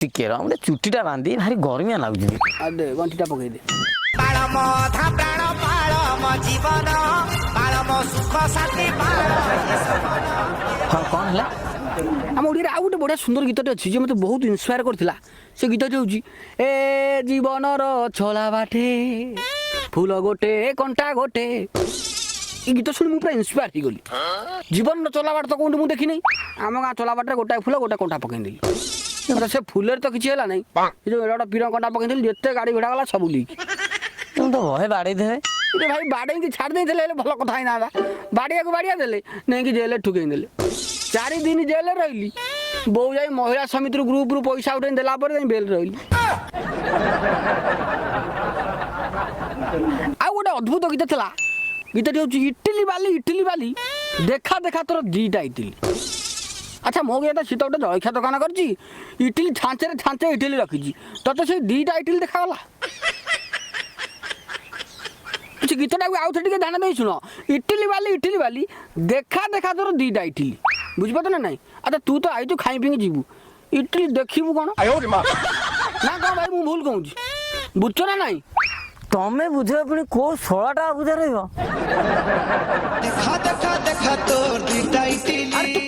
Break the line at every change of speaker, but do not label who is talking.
टिके रह मुझे चुटीटा बांधी भारी गर्मिया लाଗୁଛି
दे गंठीटा पकई दे
हाँ कौन है
आम ओडिया आउ गोटे बढ़िया सुंदर गीतटे अच्छी जो मत बहुत इन्स्पायर करथिला से गीतटे होची ए जीवनर छला बाटे फूल गोटे कंटा गोटे ये गीत शुणी मुझे इन्स्पायर हो गली जीवन चला बाट तो कौन मुझे देखी नहीं आम गाँ चला बाटे गोटाए फूल गोटे कंटा पकईदेली से फूलर तो किसी है ना जो एड़ा पीर कंटा पकईदेली जिते गाड़ी भिड़ा गला सब लिख
तुम तो वहे बाड़े थे
भाई बाड़े की छाड़ दे भल कथा ही ना बाड़िया को बाड़िया देले नहीं कि जेल ठुकई देले 4 दिन जेल रही बो जाई महिला समिति ग्रुप रु पैसा उठे देला पर बेल रही आ गोटे अद्भुत गीत था गीतटी हूँ इटली बाली देखा देखा तोर दीटा इटली अच्छा मो गया सी तो गोटे जलखिया दुकान कर इटली छांचे छांचे इटली रखी तो से दीटा इटली देखागला गीतटा को आउ थे ध्यान दे शुण इटली बाली देखा देखा तोर दीटा इटली बुझिपार ना नहीं अच्छा तू तो आई तू खाई पी जीवु इटली देखू कौन ना कौन भाई मुझे भूल कहूँ बुझ ना नहीं
तमें बुझे पुणी को 16टा बुझे रही
देखा देखा देखा तो